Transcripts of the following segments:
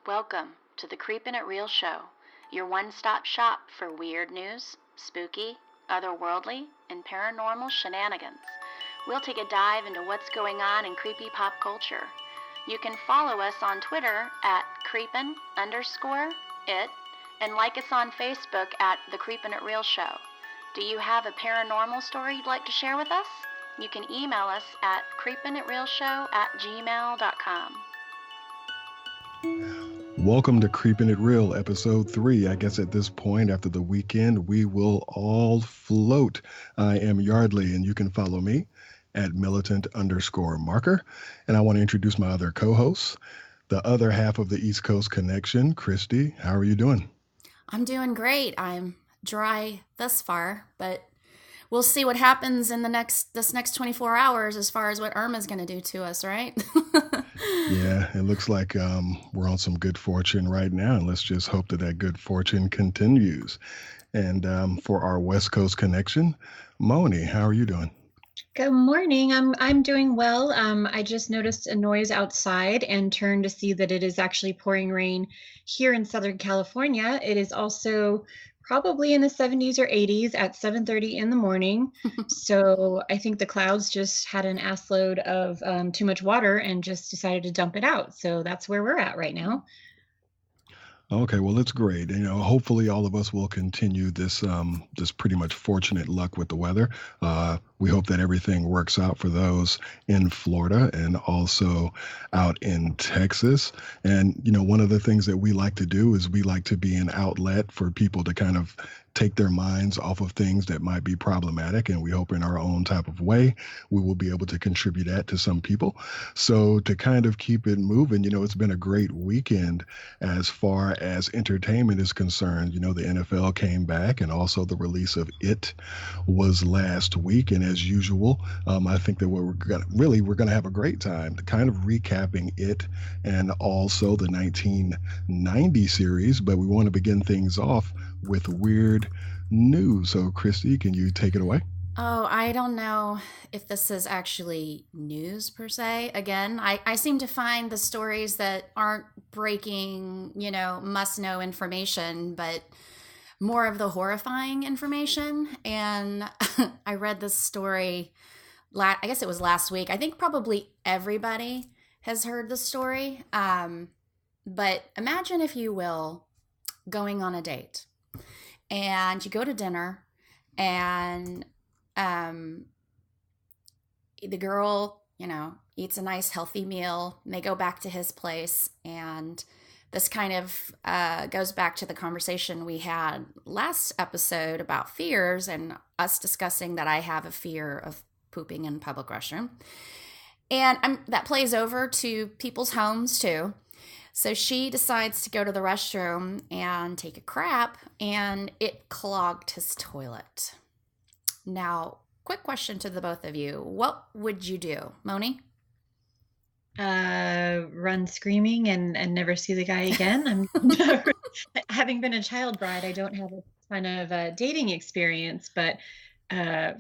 Welcome to the Creepin It Real show, your one-stop shop for weird news, spooky, otherworldly, and paranormal shenanigans. We'll take a dive into what's going on in creepy pop culture. You can follow us on Twitter at creepin_it and like us on Facebook at the Creepin It Real show. Do you have a paranormal story you'd like to share with us? You can email us at creepinitrealshow@gmail.com. Welcome to Creepin It Real, episode 3. I guess at this point, after the weekend, we will all float. I am Yardley, and you can follow me at militant_marker. And I want to introduce my other co-hosts, the other half of the East Coast Connection, Christy. How are you doing? I'm doing great. I'm dry thus far, but we'll see what happens in this next 24 hours as far as what Irma's going to do to us, right? Yeah, it looks like we're on some good fortune right now, and let's just hope that that good fortune continues. And for our West Coast Connection, Moni, how are you doing? Good morning. I'm doing well. I just noticed a noise outside and turned to see that it is actually pouring rain here in Southern California. It is also probably in the 70s or 80s at 7:30 in the morning. So I think the clouds just had an ass load of too much water and just decided to dump it out. So that's where we're at right now. Okay, well, it's great. Hopefully all of us will continue this pretty much fortunate luck with the weather. We hope that everything works out for those in Florida and also out in Texas. And, one of the things that we like to do is we like to be an outlet for people to kind of take their minds off of things that might be problematic. And we hope in our own type of way, we will be able to contribute that to some people. So to kind of keep it moving, it's been a great weekend as far as entertainment is concerned. The NFL came back, and also the release of It was last week. And as usual, I think that we're going to have a great time kind of recapping It and also the 1990 series. But we want to begin things off with weird news. So, Christy, can you take it away? Oh, I don't know if this is actually news per se. Again, I seem to find the stories that aren't breaking, must-know information, but more of the horrifying information. And I read this story, I guess it was last week. I think probably everybody has heard the story. But imagine, if you will, going on a date. And you go to dinner, and the girl, eats a nice healthy meal, and they go back to his place. And this kind of goes back to the conversation we had last episode about fears, and us discussing that I have a fear of pooping in public restroom. And that plays over to people's homes too. So she decides to go to the restroom and take a crap, and it clogged his toilet. Now, quick question to the both of you. What would you do? Moni? Run screaming and never see the guy again. Having been a child bride, I don't have a ton of dating experience, but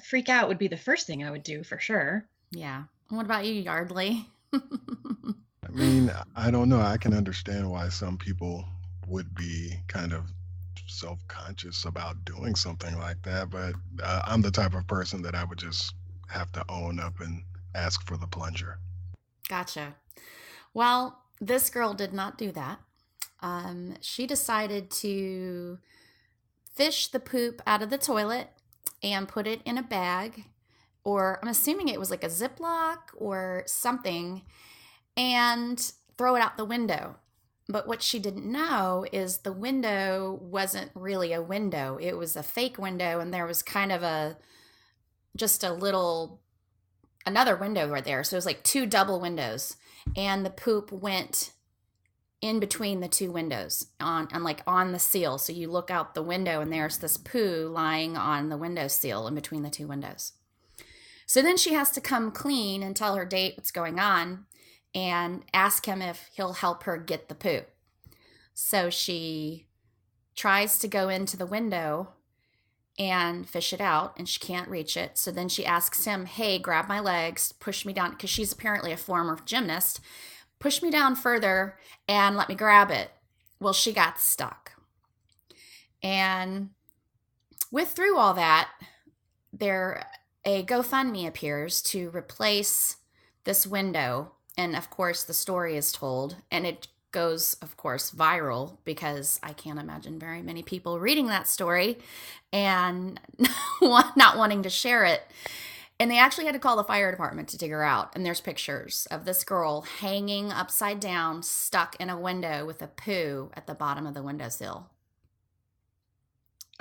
freak out would be the first thing I would do for sure. Yeah. What about you, Yardley? I mean, I don't know. I can understand why some people would be kind of self-conscious about doing something like that, but I'm the type of person that I would just have to own up and ask for the plunger. Gotcha. Well, this girl did not do that. She decided to fish the poop out of the toilet and put it in a bag, or I'm assuming it was like a Ziploc or something, and throw it out the window. But what she didn't know is the window wasn't really a window. It was a fake window, and there was kind of another window right there. So it was like 2 double windows, and the poop went in between the 2 windows on the seal. So you look out the window, and there's this poo lying on the window seal in between the 2 windows. So then she has to come clean and tell her date what's going on, and ask him if he'll help her get the poo. So she tries to go into the window and fish it out, and she can't reach it. So then she asks him, hey, grab my legs, push me down, because she's apparently a former gymnast, push me down further and let me grab it. Well, she got stuck. And through all that, a GoFundMe appears to replace this window. And of course, the story is told, and it goes, of course, viral, because I can't imagine very many people reading that story and not wanting to share it. And they actually had to call the fire department to dig her out. And there's pictures of this girl hanging upside down, stuck in a window with a poo at the bottom of the windowsill.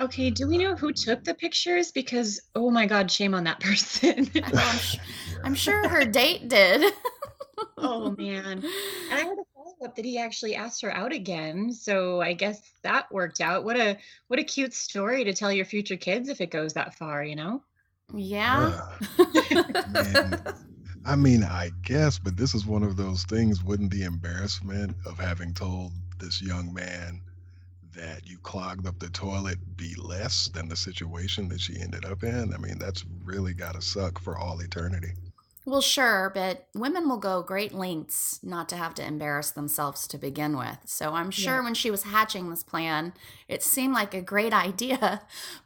Okay, do we know who took the pictures? Because, oh my God, shame on that person. I'm sure her date did. Oh man. And I heard a follow-up that he actually asked her out again. So I guess that worked out. What a cute story to tell your future kids if it goes that far, you know? Yeah. Man, I mean, I guess, but this is one of those things. Wouldn't the embarrassment of having told this young man that you clogged up the toilet be less than the situation that she ended up in? I mean, that's really got to suck for all eternity. Well, sure, but women will go great lengths not to have to embarrass themselves to begin with. So I'm sure when she was hatching this plan, it seemed like a great idea,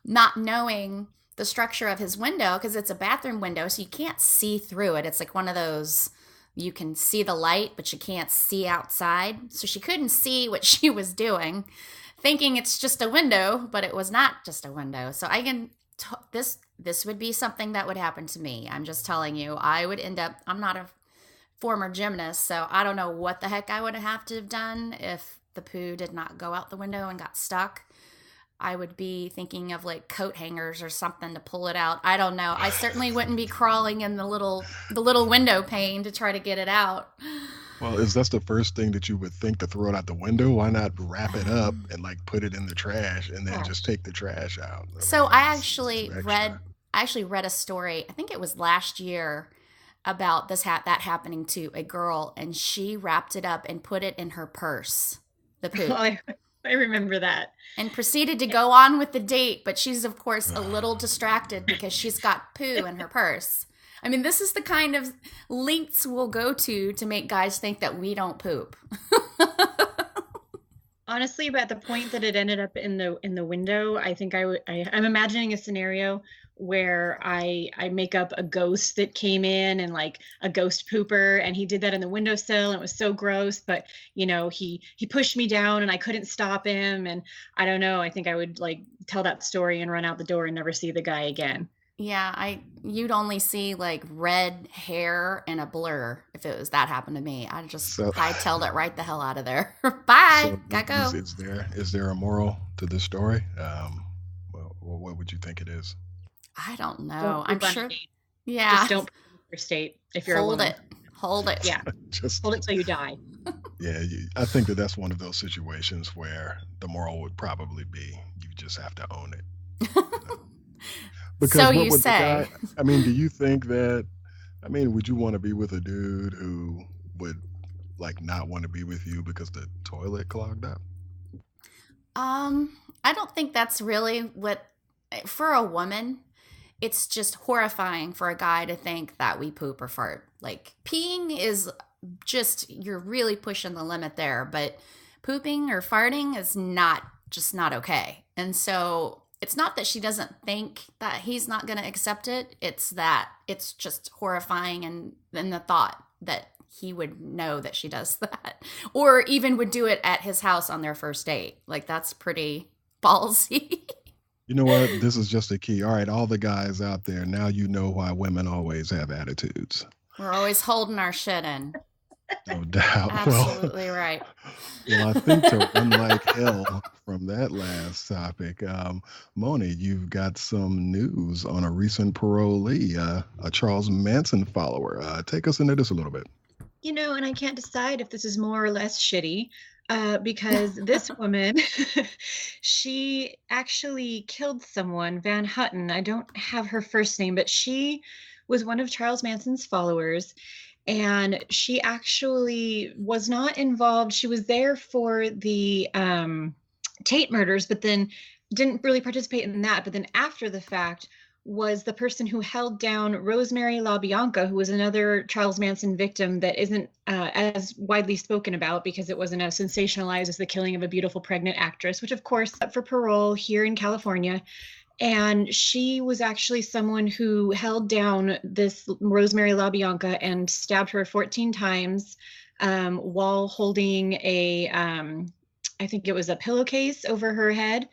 not knowing the structure of his window, because it's a bathroom window, so you can't see through it. It's like one of those, you can see the light, but you can't see outside. So she couldn't see what she was doing, thinking it's just a window, but it was not just a window. So I can, this would be something that would happen to me. I'm just telling you, I would end up, I'm not a former gymnast, so I don't know what the heck I would have to have done if the poo did not go out the window and got stuck. I would be thinking of like coat hangers or something to pull it out. I don't know. I certainly wouldn't be crawling in the little window pane to try to get it out. Well, is that the first thing that you would think, to throw it out the window? Why not wrap it up and like put it in the trash and then just take the trash out? So I actually read a story, I think it was last year, about that happening to a girl, and she wrapped it up and put it in her purse, the poo. I remember that. And proceeded to go on with the date, but she's, of course, a little distracted because she's got poo in her purse. I mean, this is the kind of lengths we'll go to make guys think that we don't poop. Honestly, but at the point that it ended up in the window, I think I'm imagining a scenario where I make up a ghost that came in, and like a ghost pooper, and he did that in the windowsill, and it was so gross, but you know, he pushed me down and I couldn't stop him, and I don't know, I think I would like tell that story and run out the door and never see the guy again. Yeah, you'd only see like red hair and a blur if it was that happened to me. I'd tell it right the hell out of there. Bye. So Gotta go. Is there a moral to this story? Well, what would you think it is? I don't know. Don't I'm poop on sure. a date. Yeah. Just don't poop on your state if you're a woman. Hold it. Yeah. Just hold it till you die. Yeah, I think that's one of those situations where the moral would probably be you just have to own it. Because so you say. I mean, do you think that? I mean, would you want to be with a dude who would like not want to be with you because the toilet clogged up? I don't think that's really what, for a woman, it's just horrifying for a guy to think that we poop or fart. Like, peeing is just, you're really pushing the limit there, but pooping or farting is not okay. And so it's not that she doesn't think that he's not going to accept it. It's that it's just horrifying, and then the thought that he would know that she does that, or even would do it at his house on their first date. Like, that's pretty ballsy. You know what? This is just a key. All right, all the guys out there, now you know why women always have attitudes. We're always holding our shit in. No doubt. Absolutely right. Well, I think to run like hell from that last topic, Moni, you've got some news on a recent parolee, a Charles Manson follower. Take us into this a little bit. You know, and I can't decide if this is more or less shitty, because this woman, she actually killed someone, Van Houten. I don't have her first name, but she was one of Charles Manson's followers. And she actually was not involved. She was there for the Tate murders, but then didn't really participate in that. But then after the fact, was the person who held down Rosemary LaBianca, who was another Charles Manson victim that isn't as widely spoken about because it wasn't as sensationalized as the killing of a beautiful pregnant actress, which of course up for parole here in California. And she was actually someone who held down this Rosemary LaBianca and stabbed her 14 times while holding I think it was a pillowcase over her head.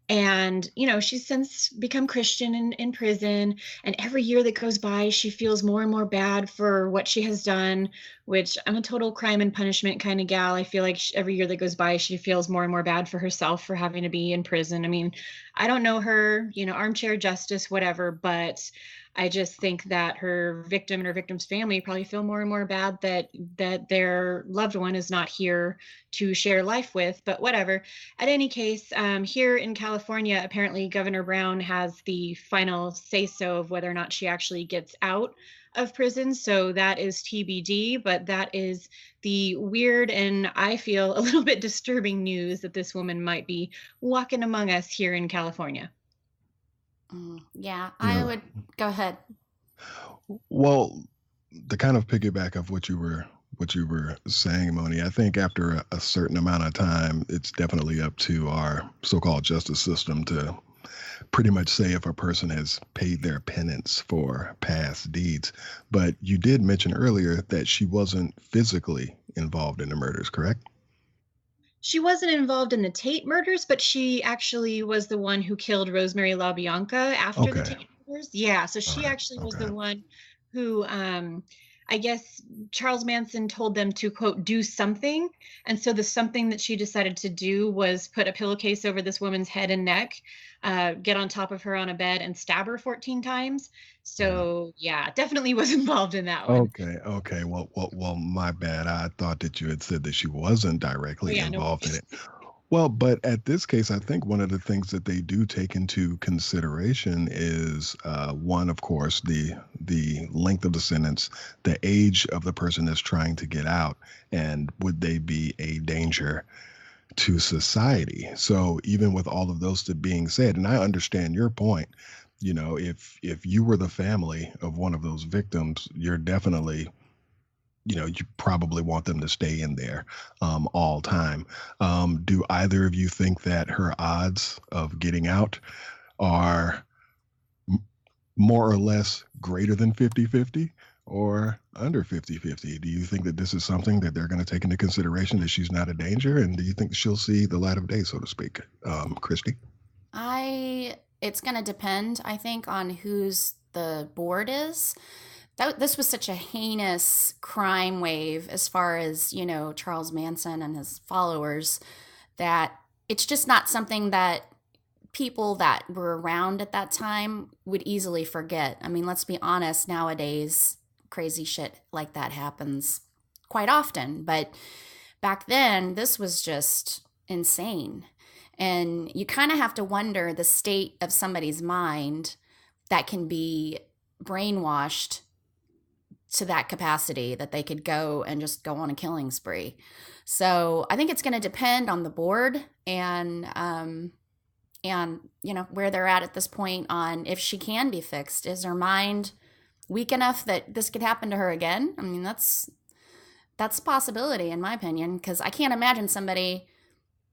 And, she's since become Christian in prison. And every year that goes by, she feels more and more bad for what she has done, which I'm a total crime and punishment kind of gal. I feel like every year that goes by, she feels more and more bad for herself for having to be in prison. I mean, I don't know her, armchair justice, whatever, but I just think that her victim and her victim's family probably feel more and more bad that their loved one is not here to share life with, but whatever. At any case, here in California, apparently Governor Brown has the final say-so of whether or not she actually gets out of prison. So that is TBD, but that is the weird and I feel a little bit disturbing news that this woman might be walking among us here in California. Yeah, I would go ahead. Well, to kind of piggyback of what you were saying, Moni, I think after a certain amount of time, it's definitely up to our so-called justice system to pretty much say if a person has paid their penance for past deeds. But you did mention earlier that she wasn't physically involved in the murders, correct? She wasn't involved in the Tate murders, but she actually was the one who killed Rosemary LaBianca after the Tate murders. Yeah, so she actually was the one who, I guess Charles Manson told them to, quote, do something. And so the something that she decided to do was put a pillowcase over this woman's head and neck, get on top of her on a bed and stab her 14 times. So yeah, definitely was involved in that one. Okay. Well, my bad. I thought that you had said that she wasn't directly involved in it. Well, but at this case, I think one of the things that they do take into consideration is one, of course, the length of the sentence, the age of the person that's trying to get out, and would they be a danger to society? So even with all of those being said, and I understand your point, if you were the family of one of those victims, you're definitely, you probably want them to stay in there all time. Do either of you think that her odds of getting out are more or less greater than 50-50 or under 50-50? Do you think that this is something that they're going to take into consideration, that she's not a danger? And do you think she'll see the light of day, so to speak? Christy? It's going to depend, I think, on whose the board is. This was such a heinous crime wave as far as, Charles Manson and his followers, that it's just not something that people that were around at that time would easily forget. I mean, let's be honest, nowadays, crazy shit like that happens quite often. But back then, this was just insane. And you kind of have to wonder the state of somebody's mind that can be brainwashed to that capacity that they could go and just go on a killing spree. So I think it's going to depend on the board and where they're at this point on if she can be fixed. Is her mind weak enough that this could happen to her again? I mean, that's a possibility in my opinion, because I can't imagine somebody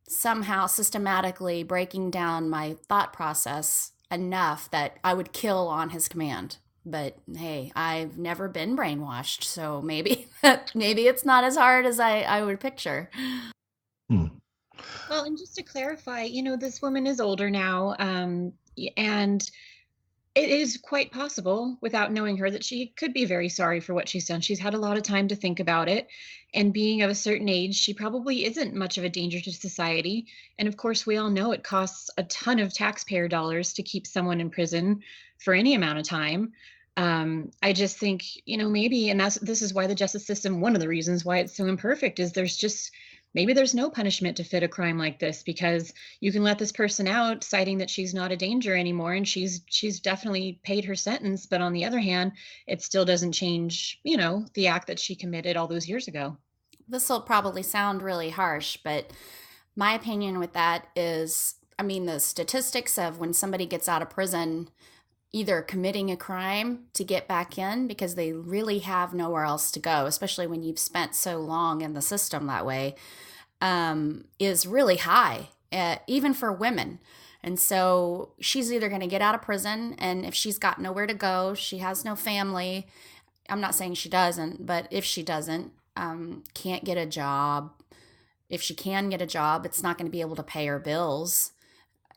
somehow systematically breaking down my thought process enough that I would kill on his command. But hey, I've never been brainwashed, so maybe it's not as hard as I would picture. Well, and just to clarify, this woman is older now, and it is quite possible, without knowing her, that she could be very sorry for what she's done. She's had a lot of time to think about it, and being of a certain age, she probably isn't much of a danger to society. And of course, we all know it costs a ton of taxpayer dollars to keep someone in prison for any amount of time. I just think, maybe, and this is why the justice system, one of the reasons why it's so imperfect, is maybe there's no punishment to fit a crime like this, because you can let this person out citing that she's not a danger anymore and she's definitely paid her sentence, but on the other hand, it still doesn't change, the act that she committed all those years ago. This will probably sound really harsh, but my opinion with that is, I mean, the statistics of when somebody gets out of prison, either committing a crime to get back in because they really have nowhere else to go, especially when you've spent so long in the system that way, is really high, even for women. And so she's either going to get out of prison, and if she's got nowhere to go, she has no family. I'm not saying she doesn't, but if she doesn't, can't get a job. If she can get a job, it's not going to be able to pay her bills.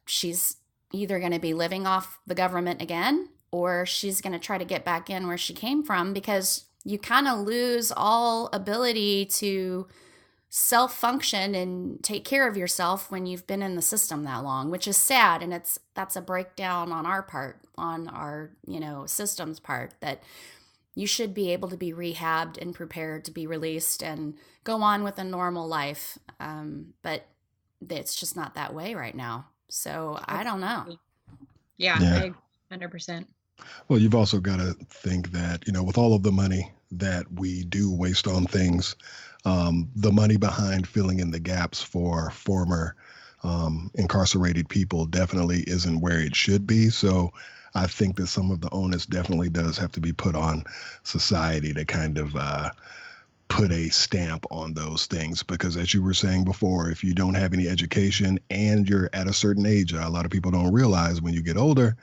She's either going to be living off the government again, or she's going to try to get back in where she came from, because you kind of lose all ability to self-function and take care of yourself when you've been in the system that long, which is sad. And that's a breakdown on our part, on our, system's part, that you should be able to be rehabbed and prepared to be released and go on with a normal life. But it's just not that way right now. So I don't know. Yeah. I 100%. Well, you've also got to think that, with all of the money that we do waste on things, the money behind filling in the gaps for former incarcerated people definitely isn't where it should be. So I think that some of the onus definitely does have to be put on society to kind of put a stamp on those things, because as you were saying before, if you don't have any education and you're at a certain age, a lot of people don't realize when you get older,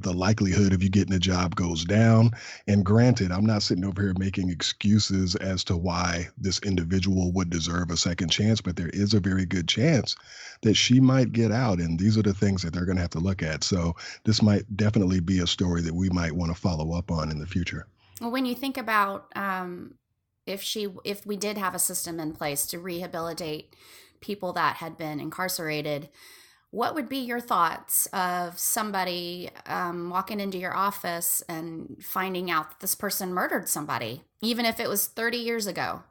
the likelihood of you getting a job goes down. And granted, I'm not sitting over here making excuses as to why this individual would deserve a second chance, but there is a very good chance that she might get out. And these are the things that they're going to have to look at. So this might definitely be a story that we might want to follow up on in the future. Well, when you think about if we did have a system in place to rehabilitate people that had been incarcerated, what would be your thoughts of somebody walking into your office and finding out that this person murdered somebody, even if it was 30 years ago?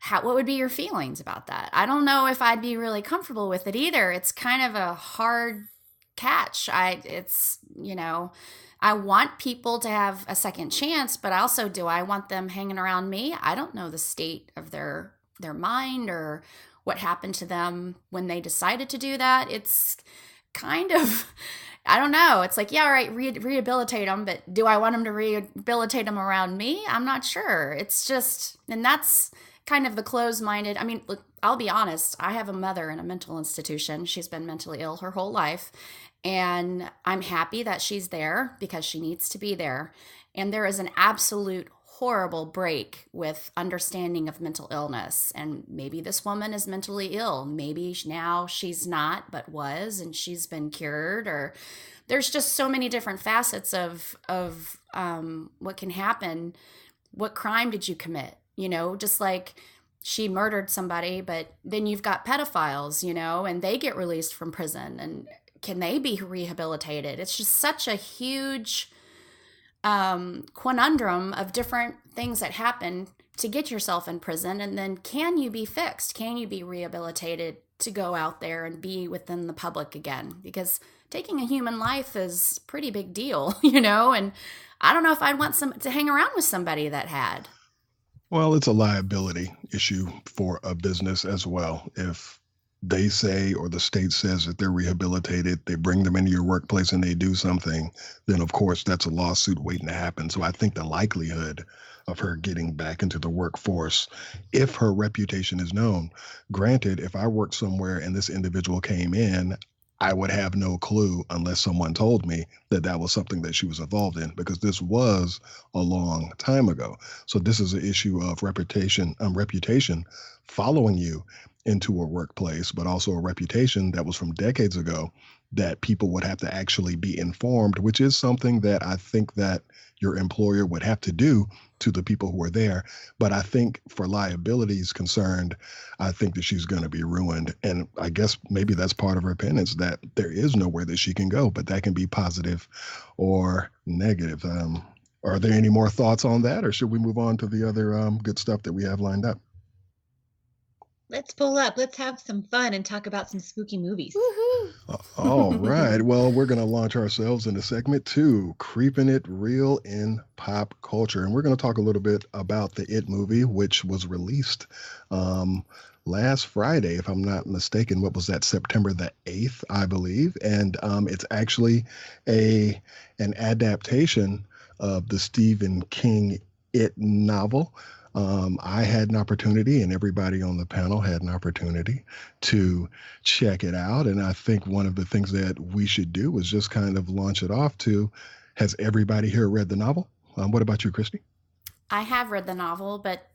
What would be your feelings about that? I don't know if I'd be really comfortable with it either. It's kind of a hard catch. I want people to have a second chance, but also, do I want them hanging around me? I don't know the state of their mind or what happened to them when they decided to do that. It's kind of, I don't know. It's like, yeah, all right, rehabilitate them, but do I want them to rehabilitate them around me? I'm not sure. It's just, and that's kind of the closed-minded. I mean, look, I'll be honest. I have a mother in a mental institution. She's been mentally ill her whole life. And I'm happy that she's there because she needs to be there. And there is an absolute horrible break with understanding of mental illness. And maybe this woman is mentally ill. Maybe now she's not, but was, and she's been cured. Or there's just so many different facets of what can happen. What crime did you commit? Just like she murdered somebody, but then you've got pedophiles, and they get released from prison, and can they be rehabilitated? It's just such a huge conundrum of different things that happen to get yourself in prison. And then can you be fixed? Can you be rehabilitated to go out there and be within the public again? Because taking a human life is a pretty big deal, and I don't know if I'd want to hang around with somebody that had. Well, it's a liability issue for a business as well. If they say, or the state says, that they're rehabilitated, they bring them into your workplace and they do something, then of course that's a lawsuit waiting to happen. So I think the likelihood of her getting back into the workforce, if her reputation is known, granted, if I worked somewhere and this individual came in, I would have no clue unless someone told me that that was something that she was involved in, because this was a long time ago. So this is an issue of reputation following you into a workplace, but also a reputation that was from decades ago that people would have to actually be informed, which is something that I think that your employer would have to do to the people who are there. But I think for liabilities concerned, I think that she's going to be ruined. And I guess maybe that's part of her penance, that there is nowhere that she can go, but that can be positive or negative. Are there any more thoughts on that, or should we move on to the other good stuff that we have lined up? Let's pull up. Let's have some fun and talk about some spooky movies. All right. Well, we're going to launch ourselves into segment two, Creeping It Real in Pop Culture. And we're going to talk a little bit about the It movie, which was released last Friday, if I'm not mistaken. What was that? September the 8th, I believe. And it's actually an adaptation of the Stephen King It novel. I had an opportunity, and everybody on the panel had an opportunity to check it out. And I think one of the things that we should do is just kind of launch it off to, has everybody here read the novel? What about you, Christy? I have read the novel, but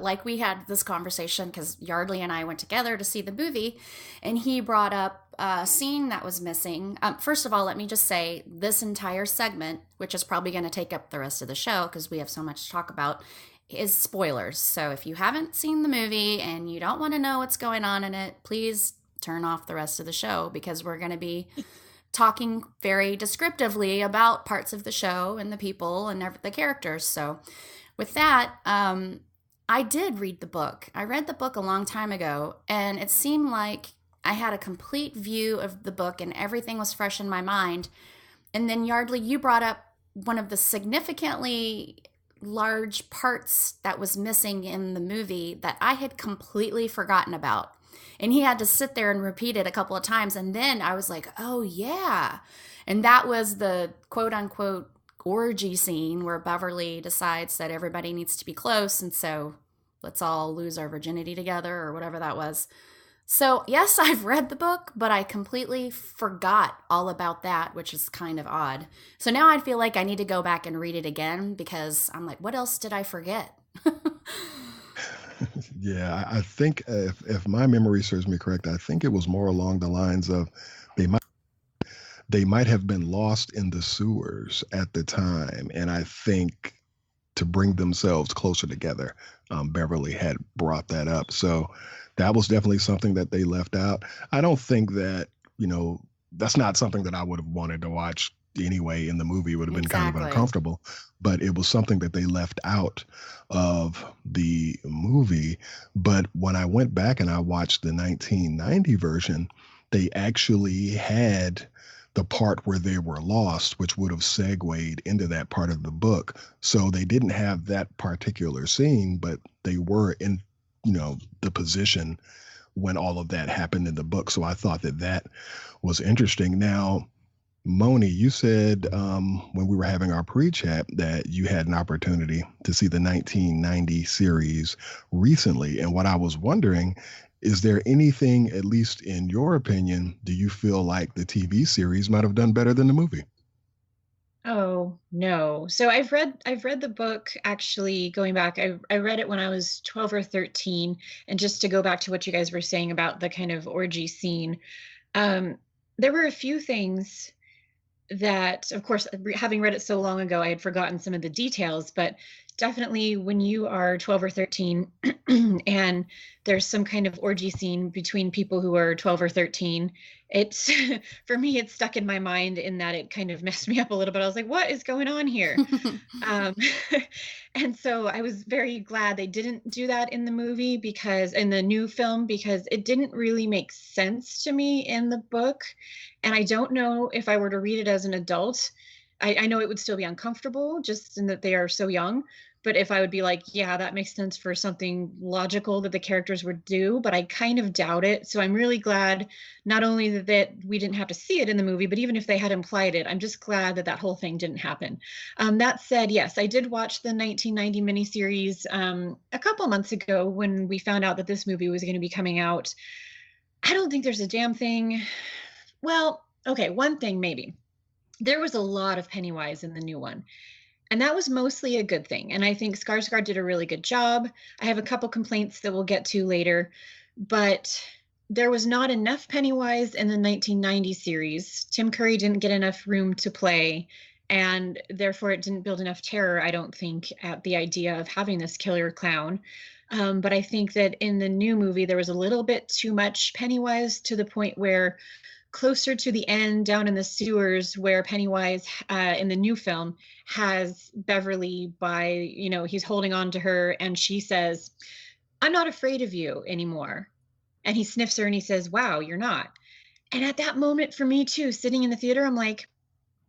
like we had this conversation because Yardley and I went together to see the movie, and he brought up a scene that was missing. First of all, let me just say this entire segment, which is probably going to take up the rest of the show because we have so much to talk about, is spoilers. So if you haven't seen the movie and you don't want to know what's going on in it, please turn off the rest of the show because we're going to be talking very descriptively about parts of the show and the people and the characters. So with that, I did read the book. I read the book a long time ago, and it seemed like I had a complete view of the book and everything was fresh in my mind. And then Yardley, you brought up one of the significantly large parts that was missing in the movie that I had completely forgotten about. And he had to sit there and repeat it a couple of times. And then I was like, oh, yeah. And that was the quote unquote orgy scene where Beverly decides that everybody needs to be close. And so let's all lose our virginity together or whatever that was. So, yes, I've read the book, but I completely forgot all about that, which is kind of odd. So now I feel like I need to go back and read it again because I'm like, what else did I forget? Yeah, I think if my memory serves me correct, I think it was more along the lines of they might have been lost in the sewers at the time. And I think to bring themselves closer together, Beverly had brought that up. So that was definitely something that they left out. I don't think that, that's not something that I would have wanted to watch anyway in the movie. It would have been kind of uncomfortable, but it was something that they left out of the movie. But when I went back and I watched the 1990 version, they actually had the part where they were lost, which would have segued into that part of the book. So they didn't have that particular scene, but they were in, the position when all of that happened in the book. So I thought that was interesting. Now, Moni, you said when we were having our pre-chat that you had an opportunity to see the 1990 series recently. And what I was wondering, is there anything, at least in your opinion, do you feel like the TV series might have done better than the movie? Oh, no. So I've read the book actually going back. I read it when I was 12 or 13. And just to go back to what you guys were saying about the kind of orgy scene, there were a few things that, of course, having read it so long ago, I had forgotten some of the details, but definitely when you are 12 or 13 and there's some kind of orgy scene between people who are 12 or 13, it's for me, it's stuck in my mind in that it kind of messed me up a little bit. I was like, what is going on here? um, and so I was very glad they didn't do that in the movie in the new film, because it didn't really make sense to me in the book. And I don't know if I were to read it as an adult, I know it would still be uncomfortable just in that they are so young. But if I would be like, yeah, that makes sense for something logical that the characters would do, but I kind of doubt it. So I'm really glad not only that we didn't have to see it in the movie, but even if they had implied it, I'm just glad that whole thing didn't happen. That said, yes, I did watch the 1990 miniseries a couple months ago when we found out that this movie was going to be coming out. I don't think there's a damn thing. Well, okay, one thing maybe. There was a lot of Pennywise in the new one. And that was mostly a good thing. And I think Skarsgård did a really good job. I have a couple complaints that we'll get to later, but there was not enough Pennywise in the 1990 series. Tim Curry didn't get enough room to play, and therefore it didn't build enough terror, I don't think, at the idea of having this killer clown. But I think that in the new movie, there was a little bit too much Pennywise, to the point where closer to the end, down in the sewers, where Pennywise in the new film has Beverly he's holding on to her, and she says, "I'm not afraid of you anymore." And he sniffs her and he says, "Wow, you're not." And at that moment for me too, sitting in the theater, I'm like,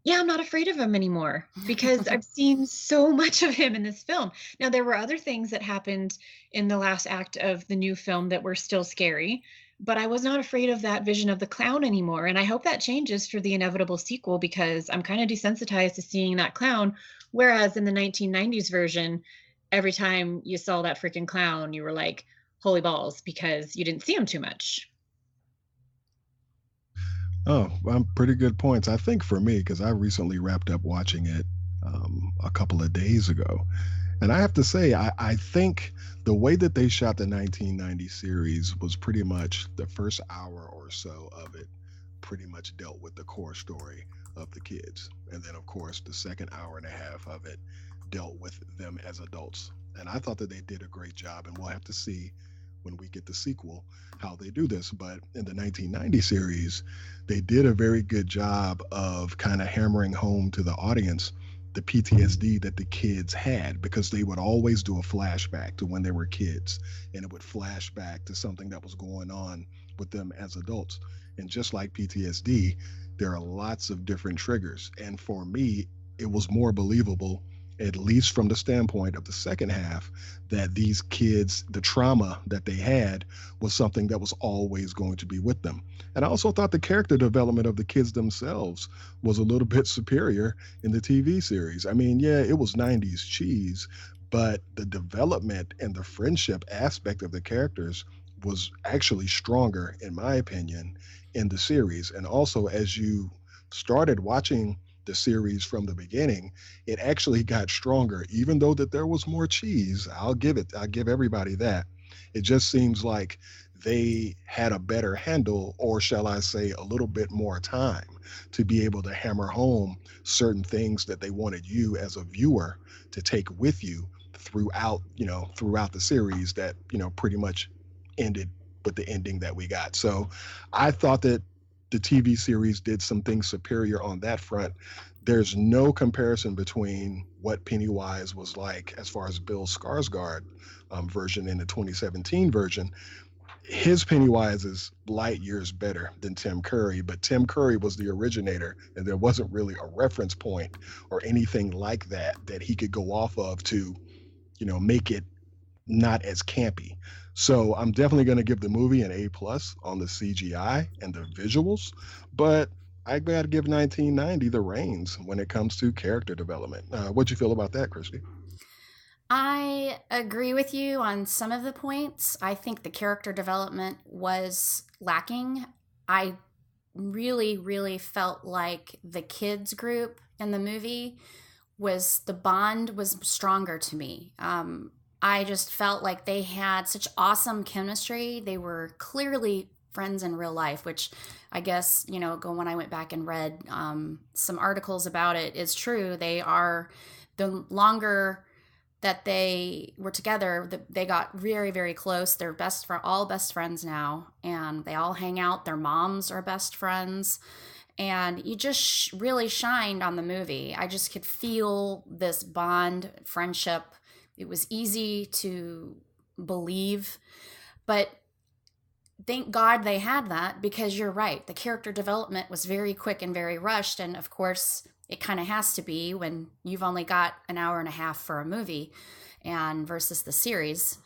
yeah, I'm not afraid of him anymore because I've seen so much of him in this film. Now, there were other things that happened in the last act of the new film that were still scary, but I was not afraid of that vision of the clown anymore. And I hope that changes for the inevitable sequel because I'm kind of desensitized to seeing that clown. Whereas in the 1990s version, every time you saw that freaking clown, you were like, holy balls, because you didn't see him too much. Oh, pretty good points. I think for me, because I recently wrapped up watching it a couple of days ago, and I have to say, I think the way that they shot the 1990 series was pretty much the first hour or so of it pretty much dealt with the core story of the kids. And then, of course, the second hour and a half of it dealt with them as adults. And I thought that they did a great job, and we'll have to see when we get the sequel how they do this. But in the 1990 series, they did a very good job of kind of hammering home to the audience the PTSD that the kids had because they would always do a flashback to when they were kids and it would flash back to something that was going on with them as adults. And just like PTSD, there are lots of different triggers. And for me, it was more believable, at least from the standpoint of the second half, that these kids, the trauma that they had was something that was always going to be with them. And I also thought the character development of the kids themselves was a little bit superior in the TV series. I mean, yeah, it was 90s cheese, but the development and the friendship aspect of the characters was actually stronger, in my opinion, in the series. And also, as you started watching the series from the beginning, it actually got stronger, even though that there was more cheese. I'll give everybody that. It just seems like they had a better handle, or shall I say, a little bit more time to be able to hammer home certain things that they wanted you as a viewer to take with you throughout the series that, pretty much ended with the ending that we got. So I thought that the TV series did some things superior on that front. There's no comparison between what Pennywise was like as far as Bill Skarsgård version and the 2017 version. His Pennywise is light years better than Tim Curry, but Tim Curry was the originator, and there wasn't really a reference point or anything like that that he could go off of to, make it not as campy. So I'm definitely going to give the movie an A+ on the CGI and the visuals, but I got to give 1990 the reins when it comes to character development. What'd you feel about that, Christy? I agree with you on some of the points. I think the character development was lacking. I really, really felt like the kids group in the movie the bond was stronger to me. I just felt like they had such awesome chemistry. They were clearly friends in real life, which I guess, when I went back and read some articles about it, is true. They are, the longer that they were together, they got very, very close. They're all best friends now, and they all hang out. Their moms are best friends. And you just really shined on the movie. I just could feel this bond, friendship. It was easy to believe, but thank God they had that, because you're right. The character development was very quick and very rushed. And of course, it kind of has to be when you've only got an hour and a half for a movie and versus the series.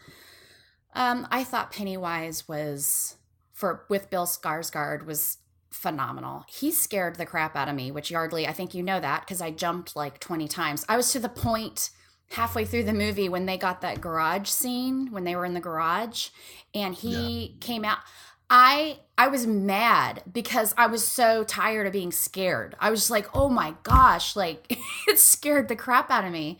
I thought Pennywise with Bill Skarsgård was phenomenal. He scared the crap out of me, which Yardley, I think you know that because I jumped like 20 times. I was to the point halfway through the movie when they got that garage scene, when they were in the garage and he came out. I was mad because I was so tired of being scared. I was just like, oh my gosh, like it scared the crap out of me.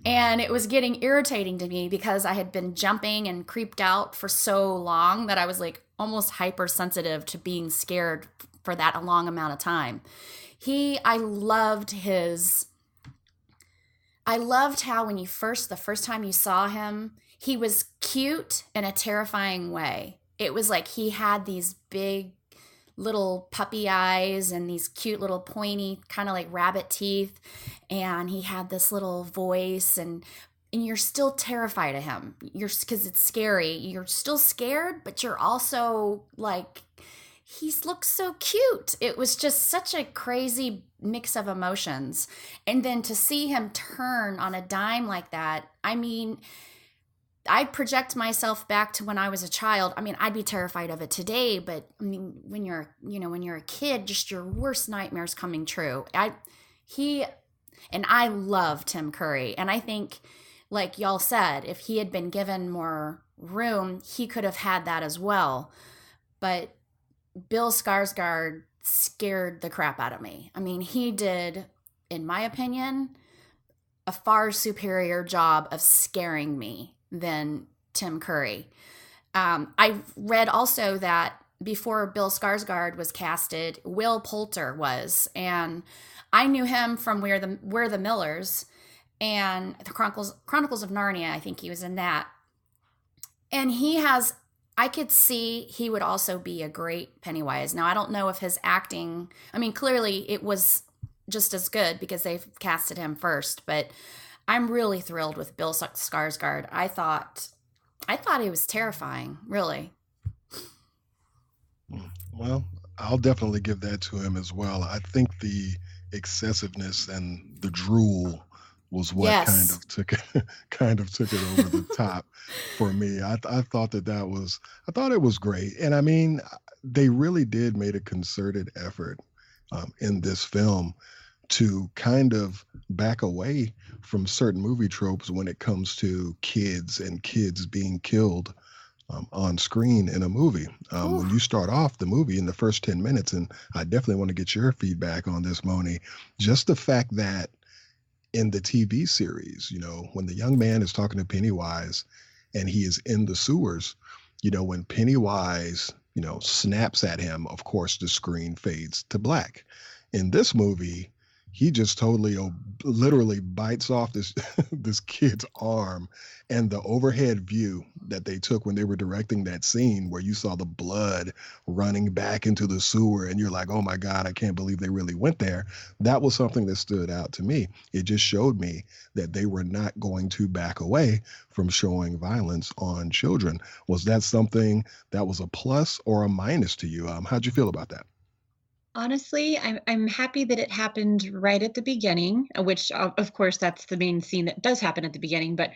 And it was getting irritating to me because I had been jumping and creeped out for so long that I was like almost hypersensitive to being scared for that a long amount of time. I loved how when the first time you saw him, he was cute in a terrifying way. It was like he had these big little puppy eyes and these cute little pointy kind of like rabbit teeth, and he had this little voice, and and you're still terrified of him. You're because it's scary. You're still scared, but you're also like, he looks so cute. It was just such a crazy mix of emotions. And then to see him turn on a dime like that, I mean, I project myself back to when I was a child. I mean, I'd be terrified of it today, but I mean, when you're a kid, just your worst nightmares coming true. I love Tim Curry, and I think, like y'all said, if he had been given more room, he could have had that as well. But Bill Skarsgård scared the crap out of me. I mean, he did, in my opinion, a far superior job of scaring me than Tim Curry. I read also that before Bill Skarsgård was casted, Will Poulter was, and I knew him from We're the Millers and the Chronicles of Narnia. I think he was in that, and I could see he would also be a great Pennywise. Now, I don't know if his acting, I mean, clearly it was just as good because they've casted him first, but I'm really thrilled with Bill Skarsgård. I thought he was terrifying, really. Well, I'll definitely give that to him as well. I think the excessiveness and the drool was what Yes. kind of took it over the top for me. I thought I thought it was great, and I mean, they really did made a concerted effort in this film to kind of back away from certain movie tropes when it comes to kids and kids being killed on screen in a movie. When you start off the movie in the first 10 minutes, and I definitely want to get your feedback on this, Moni, just the fact that in the TV series, when the young man is talking to Pennywise and he is in the sewers, when Pennywise, snaps at him, of course, the screen fades to black. In this movie, he just totally literally bites off this this kid's arm, and the overhead view that they took when they were directing that scene where you saw the blood running back into the sewer and you're like, oh my God, I can't believe they really went there. That was something that stood out to me. It just showed me that they were not going to back away from showing violence on children. Was that something that was a plus or a minus to you? How'd you feel about that? Honestly, I'm happy that it happened right at the beginning, which of course that's the main scene that does happen at the beginning, but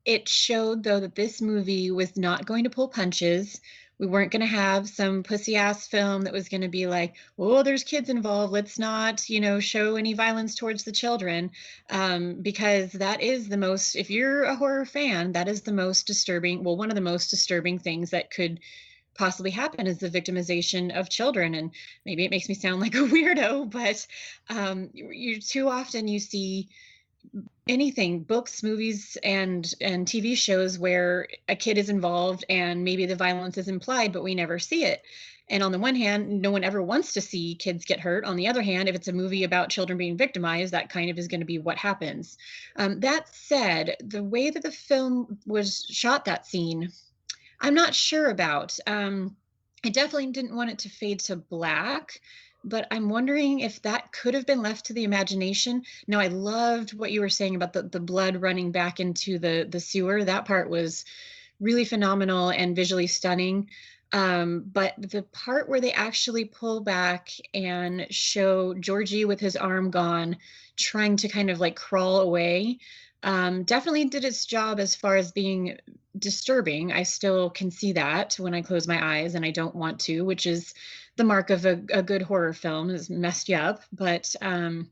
it showed though that this movie was not going to pull punches. We weren't going to have some pussy ass film that was going to be like, oh, there's kids involved. Let's not, show any violence towards the children. Because that is the most, if you're a horror fan, that is the most disturbing, well, one of the most disturbing things that could possibly happen is the victimization of children. And maybe it makes me sound like a weirdo, but you too often you see anything, books, movies, and TV shows where a kid is involved and maybe the violence is implied, but we never see it. And on the one hand, no one ever wants to see kids get hurt. On the other hand, if it's a movie about children being victimized, that kind of is going to be what happens. That said, the way that the film was shot, that scene, I'm not sure about. I definitely didn't want it to fade to black, but I'm wondering if that could have been left to the imagination. No, I loved what you were saying about the blood running back into the sewer. That part was really phenomenal and visually stunning. But the part where they actually pull back and show Georgie with his arm gone, trying to kind of like crawl away, definitely did its job as far as being disturbing. I still can see that when I close my eyes, and I don't want to, which is the mark of a good horror film, is messed you up. But that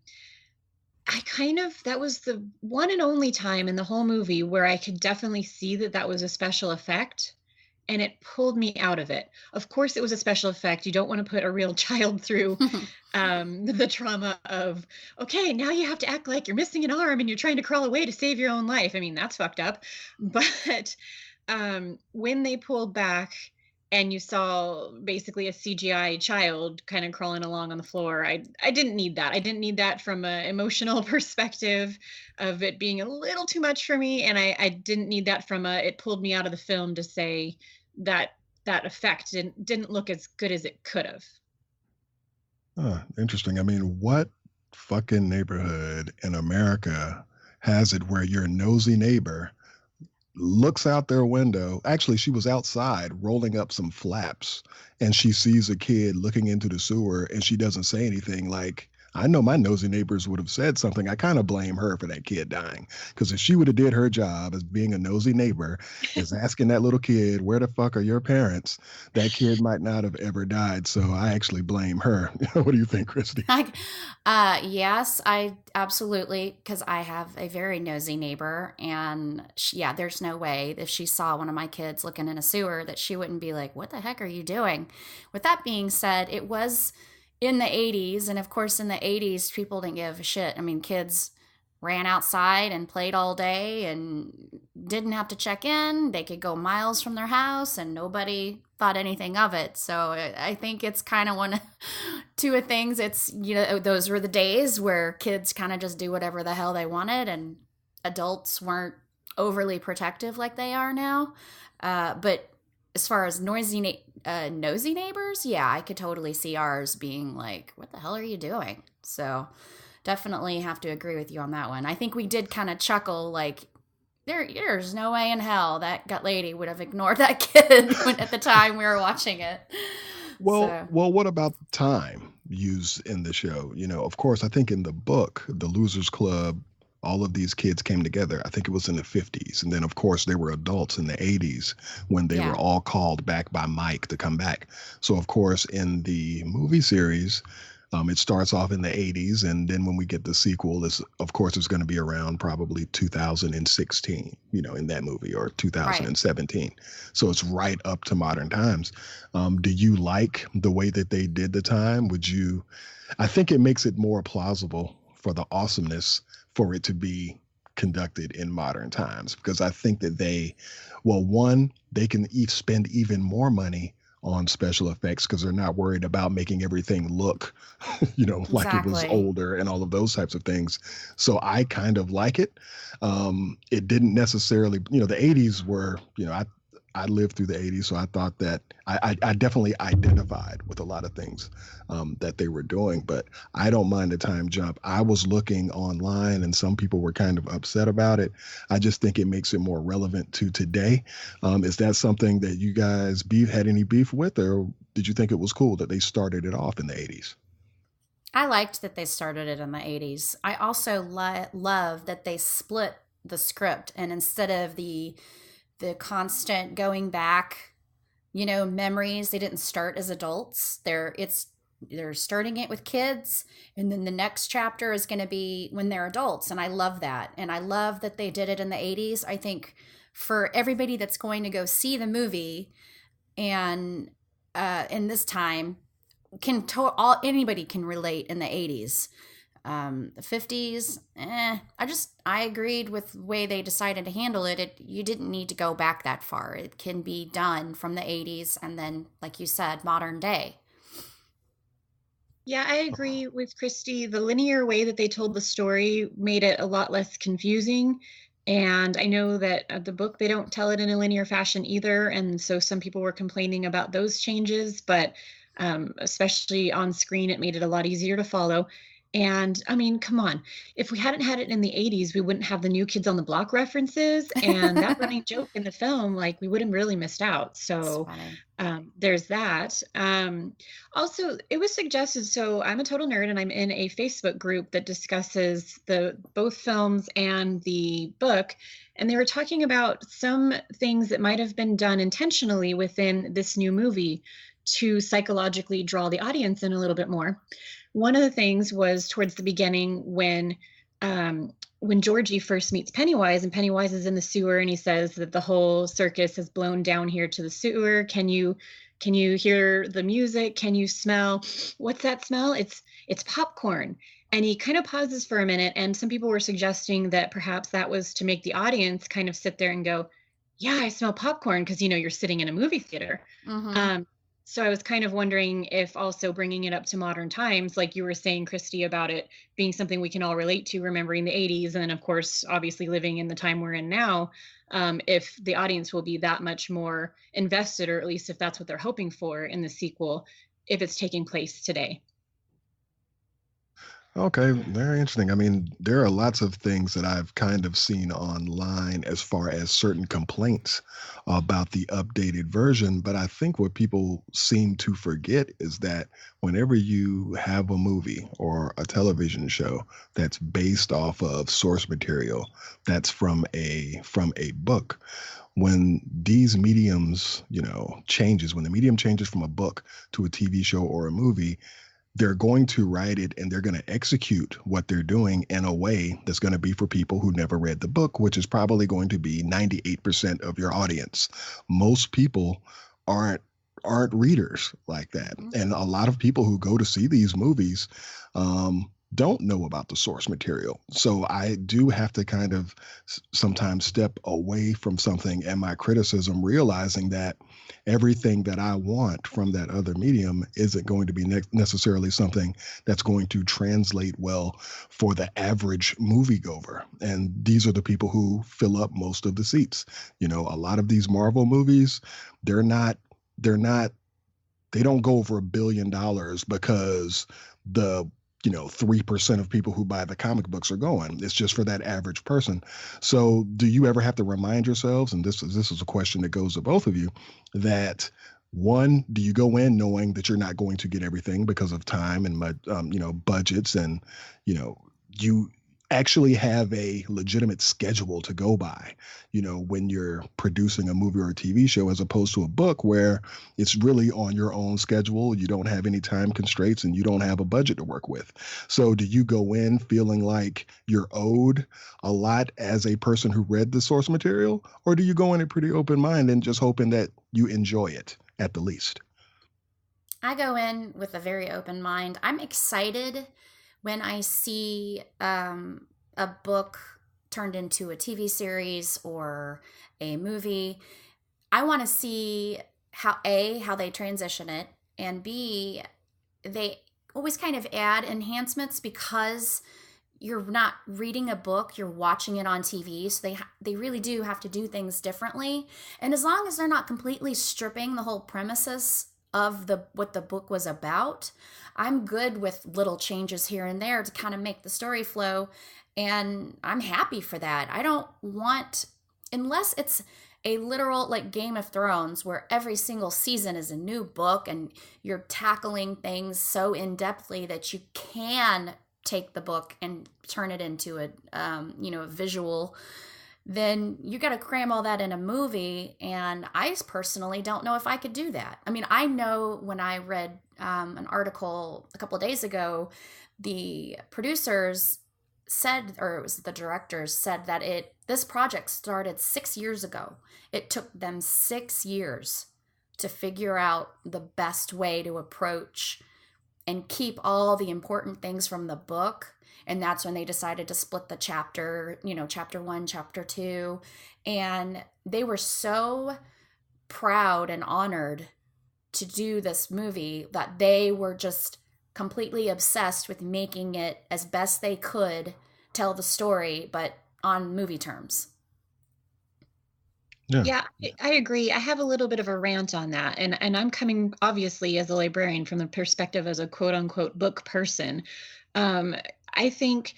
was the one and only time in the whole movie where I could definitely see that that was a special effect, and it pulled me out of it. Of course, it was a special effect. You don't want to put a real child through the trauma of, okay, now you have to act like you're missing an arm and you're trying to crawl away to save your own life. I mean, that's fucked up. But when they pulled back and you saw basically a CGI child kind of crawling along on the floor, I didn't need that. I didn't need that from an emotional perspective of it being a little too much for me. And I didn't need that from it pulled me out of the film to say that that effect didn't look as good as it could have. Interesting. I mean, what fucking neighborhood in America has it where your nosy neighbor looks out their window. Actually, she was outside rolling up some flaps and she sees a kid looking into the sewer and she doesn't say anything. Like, I know my nosy neighbors would have said something. I kind of blame her for that kid dying because if she would have did her job as being a nosy neighbor, is asking that little kid, where the fuck are your parents? That kid might not have ever died. So I actually blame her. What do you think, Christy? Yes, I absolutely, because I have a very nosy neighbor, and yeah, there's no way if she saw one of my kids looking in a sewer that she wouldn't be like, "What the heck are you doing?" With that being said, it was in the 80s, and of course, in the 80s, people didn't give a shit. I mean, kids ran outside and played all day and didn't have to check in. They could go miles from their house and nobody thought anything of it. So I think it's kind of one, two of things. It's, you know, those were the days where kids kind of just do whatever the hell they wanted and adults weren't overly protective like they are now. But as far as nosy neighbors, yeah, I could totally see ours being like, what the hell are you doing? So definitely have to agree with you on that one. I think we did kind of chuckle like, there's no way in hell that lady would have ignored that kid at the time we were watching it. Well, what about time used in the show? You know, of course, I think in the book, The Losers Club, all of these kids came together. I think it was in the 50s. And then, of course, they were adults in the 80s when they were all called back by Mike to come back. So, of course, in the movie series, it starts off in the 80s, and then when we get the sequel, of course, it's going to be around probably 2016, you know, in that movie, or 2017. Right. So it's right up to modern times. Do you like the way that they did the time? I think it makes it more plausible for the awesomeness for it to be conducted in modern times, because I think that they can spend even more money on special effects because they're not worried about making everything look, you know, like it was older and all of those types of things. So I kind of like it. It didn't necessarily, you know, the 80s were, you know, I lived through the 80s, so I thought that I definitely identified with a lot of things that they were doing, but I don't mind the time jump. I was looking online and some people were kind of upset about it. I just think it makes it more relevant to today. Is that something that you guys had any beef with, or did you think it was cool that they started it off in the 80s? I liked that they started it in the 80s. I also love that they split the script, and instead of the constant going back, you know, memories, they didn't start as adults. They're starting it with kids, and then the next chapter is going to be when they're adults. And I love that. And I love that they did it in the 80s. I think for everybody that's going to go see the movie and in this time, anybody can relate in the 80s. The 50s, I agreed with the way they decided to handle it. You didn't need to go back that far. It can be done from the 80s and then, like you said, modern day. Yeah, I agree with Christy. The linear way that they told the story made it a lot less confusing. And I know that the book, they don't tell it in a linear fashion either. And so some people were complaining about those changes, but especially on screen, it made it a lot easier to follow. And I mean, come on, if we hadn't had it in the 80s, we wouldn't have the New Kids on the Block references and that running joke in the film. Like, we would have really missed out. So there's that. Also, it was suggested, so I'm a total nerd and I'm in a Facebook group that discusses both films and the book. And they were talking about some things that might have been done intentionally within this new movie to psychologically draw the audience in a little bit more. One of the things was towards the beginning when Georgie first meets Pennywise, and Pennywise is in the sewer, and he says that the whole circus has blown down here to the sewer. Can you hear the music? Can you smell? What's that smell? It's popcorn. And he kind of pauses for a minute, and some people were suggesting that perhaps that was to make the audience kind of sit there and go, yeah, I smell popcorn, because, you know, you're sitting in a movie theater. Mm-hmm. So I was kind of wondering if also bringing it up to modern times, like you were saying, Christy, about it being something we can all relate to, remembering the 80s, and then, of course, obviously living in the time we're in now, if the audience will be that much more invested, or at least if that's what they're hoping for in the sequel, if it's taking place today. Okay, very interesting. I mean, there are lots of things that I've kind of seen online as far as certain complaints about the updated version, but I think what people seem to forget is that whenever you have a movie or a television show that's based off of source material that's from a book, when these mediums, changes, when the medium changes from a book to a TV show or a movie, they're going to write it and they're going to execute what they're doing in a way that's going to be for people who never read the book, which is probably going to be 98% of your audience. Most people aren't aren't readers like that. Mhm. And a lot of people who go to see these movies don't know about the source material. So I do have to kind of sometimes step away from something and my criticism, realizing that everything that I want from that other medium isn't going to be necessarily something that's going to translate well for the average moviegoer. And these are the people who fill up most of the seats. A lot of these Marvel movies, they're not, they're not, they don't go over $1 billion because the 3% of people who buy the comic books are going. It's just for that average person. So do you ever have to remind yourselves, and this is a question that goes to both of you, that one, do you go in knowing that you're not going to get everything because of time and budgets, and you actually have a legitimate schedule to go by, when you're producing a movie or a TV show, as opposed to a book where it's really on your own schedule. You don't have any time constraints and you don't have a budget to work with. So do you go in feeling like you're owed a lot as a person who read the source material, or do you go in a pretty open mind and just hoping that you enjoy it at the least? I go in with a very open mind. I'm excited when I see a book turned into a TV series or a movie. I want to see how they transition it, and B, they always kind of add enhancements because you're not reading a book, you're watching it on TV, so they really do have to do things differently. And as long as they're not completely stripping the whole premises of what the book was about, I'm good with little changes here and there to kind of make the story flow, and I'm happy for that. I don't want, unless it's a literal like Game of Thrones where every single season is a new book and you're tackling things so in-depthly that you can take the book and turn it into a visual, then you got to cram all that in a movie. And I personally don't know if I could do that. I mean, I know when I read an article a couple of days ago, the producers said, or it was the directors said, that this project started 6 years ago. It took them 6 years to figure out the best way to approach and keep all the important things from the book. And that's when they decided to split the chapter, chapter 1, chapter 2. And they were so proud and honored to do this movie that they were just completely obsessed with making it as best they could tell the story, but on movie terms. Yeah. Yeah, I agree. I have a little bit of a rant on that. And I'm coming obviously as a librarian from the perspective as a quote unquote book person. I think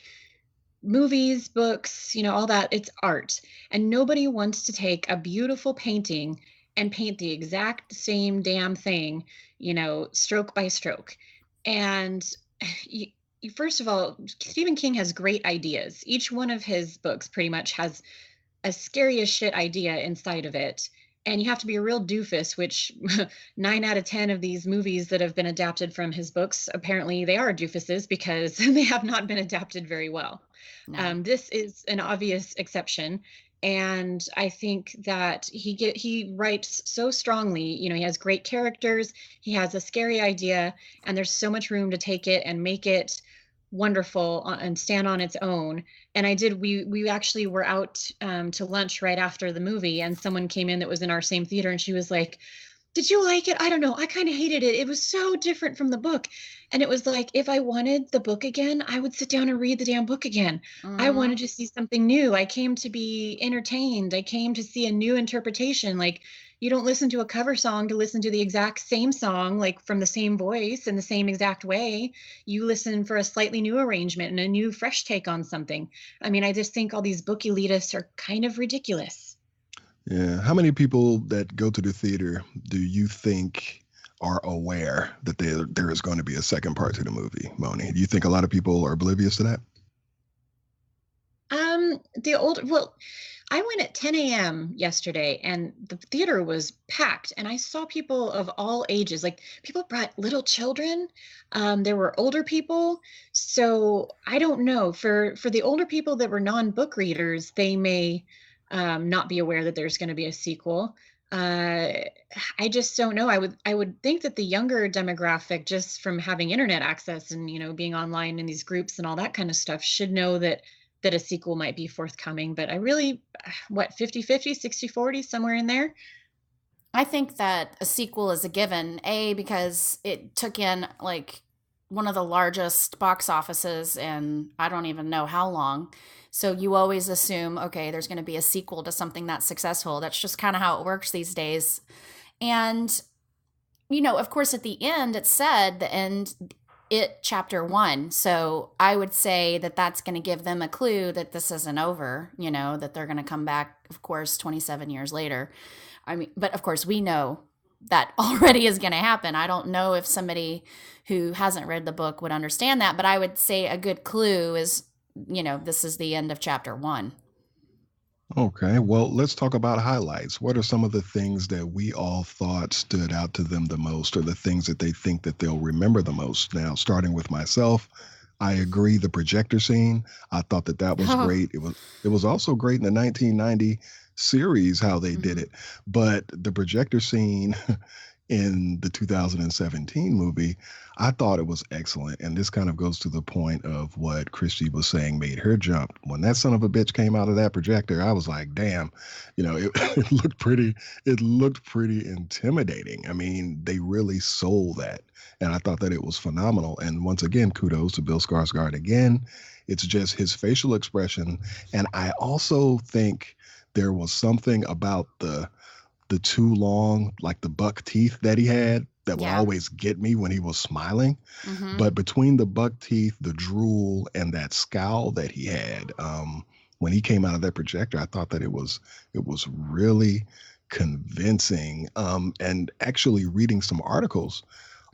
movies, books, all that, it's art. And nobody wants to take a beautiful painting and paint the exact same damn thing, stroke by stroke. And first of all, Stephen King has great ideas. Each one of his books pretty much has a scary as shit idea inside of it. And you have to be a real doofus, which 9 out of 10 of these movies that have been adapted from his books, apparently they are doofuses because they have not been adapted very well. No. This is an obvious exception. And I think that he writes so strongly. He has great characters, he has a scary idea, and there's so much room to take it and make it wonderful and stand on its own. And we actually were out to lunch right after the movie, and someone came in that was in our same theater, and she was like, Did you like it? I don't know. I kind of hated it. It was so different from the book. And it was like, if I wanted the book again, I would sit down and read the damn book again. I Mm-hmm. wanted to see something new. I came to be entertained. I came to see a new interpretation. Like, you don't listen to a cover song to listen to the exact same song, like from the same voice in the same exact way. You listen for a slightly new arrangement and a new, fresh take on something. I mean, I just think all these book elitists are kind of ridiculous. Yeah. How many people that go to the theater do you think are aware that there is going to be a second part to the movie, Moni? Do you think a lot of people are oblivious to that? Well, I went at 10 a.m. yesterday and the theater was packed and I saw people of all ages. Like people brought little children. There were older people. So I don't know. For the older people that were non-book readers, they may not be aware that there's going to be a sequel. Uh, I just don't know. I would think that the younger demographic, just from having internet access and being online in these groups and all that kind of stuff, should know that a sequel might be forthcoming. But I really, what, 50-50, 60-40, somewhere in there? I think that a sequel is a given, A, because it took in like one of the largest box offices in I don't even know how long. So you always assume, okay, there's going to be a sequel to something that's successful. That's just kind of how it works these days. And, of course, at the end, it said the end, it chapter one. So I would say that that's going to give them a clue that this isn't over, that they're going to come back, of course, 27 years later. I mean, but of course, we know that already is going to happen. I don't know if somebody who hasn't read the book would understand that, but I would say a good clue is, this is the end of chapter one. Okay, well, let's talk about highlights. What are some of the things that we all thought stood out to them the most, or the things that they think that they'll remember the most? Now, starting with myself, I agree. The projector scene, I thought that that was Oh, great. It was also great in the 1990 series how they did mm-hmm. it, but the projector scene in the 2017 movie, I thought it was excellent. And this kind of goes to the point of what Christy was saying made her jump. When that son of a bitch came out of that projector, I was like, damn, it it looked pretty intimidating. I mean, they really sold that. And I thought that it was phenomenal. And once again, kudos to Bill Skarsgård again. It's just his facial expression. And I also think there was something about the too long, like the buck teeth that he had that would Yeah. always get me when he was smiling. Mm-hmm. But between the buck teeth, the drool, and that scowl that he had, when he came out of that projector, I thought that it was really convincing. And actually reading some articles,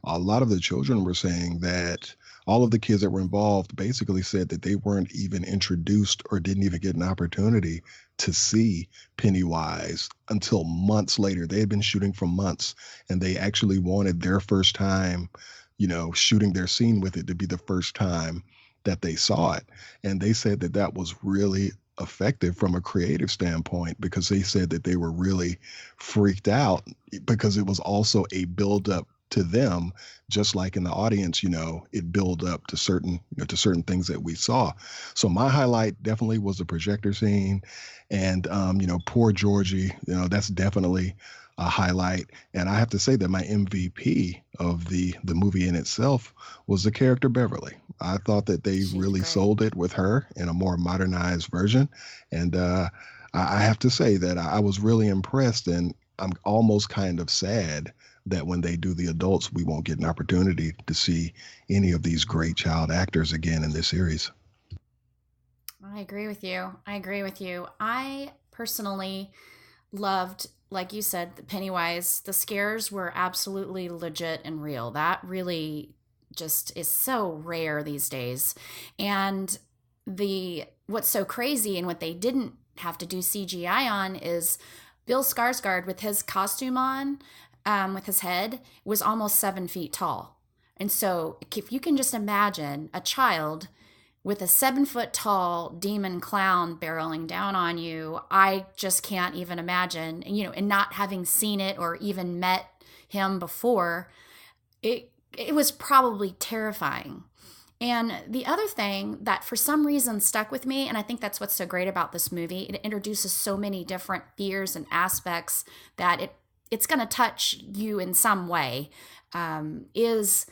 a lot of the children were saying that all of the kids that were involved basically said that they weren't even introduced or didn't even get an opportunity to see Pennywise until months later. They had been shooting for months and they actually wanted their first time, shooting their scene with it to be the first time that they saw it. And they said that that was really effective from a creative standpoint because they said that they were really freaked out because it was also a buildup to them, just like in the audience, it build up to certain things that we saw. So my highlight definitely was the projector scene, and poor Georgie, that's definitely a highlight. And I have to say that my MVP of the movie in itself was the character Beverly. I thought that they She's really great. sold it with her in a more modernized version, and I have to say that I was really impressed, and I'm almost kind of sad that when they do the adults, we won't get an opportunity to see any of these great child actors again in this series. I agree with you. I agree with you. I personally loved, like you said, the Pennywise. The scares were absolutely legit and real. That really just is so rare these days. And the what's so crazy and what they didn't have to do CGI on is Bill Skarsgård with his costume on, with his head, was almost 7 feet tall. And so, if you can just imagine a child with a 7 foot tall demon clown barreling down on you, I just can't even imagine, and not having seen it or even met him before, it was probably terrifying. And the other thing that for some reason stuck with me, and I think that's what's so great about this movie, it introduces so many different fears and aspects that it's going to touch you in some way, is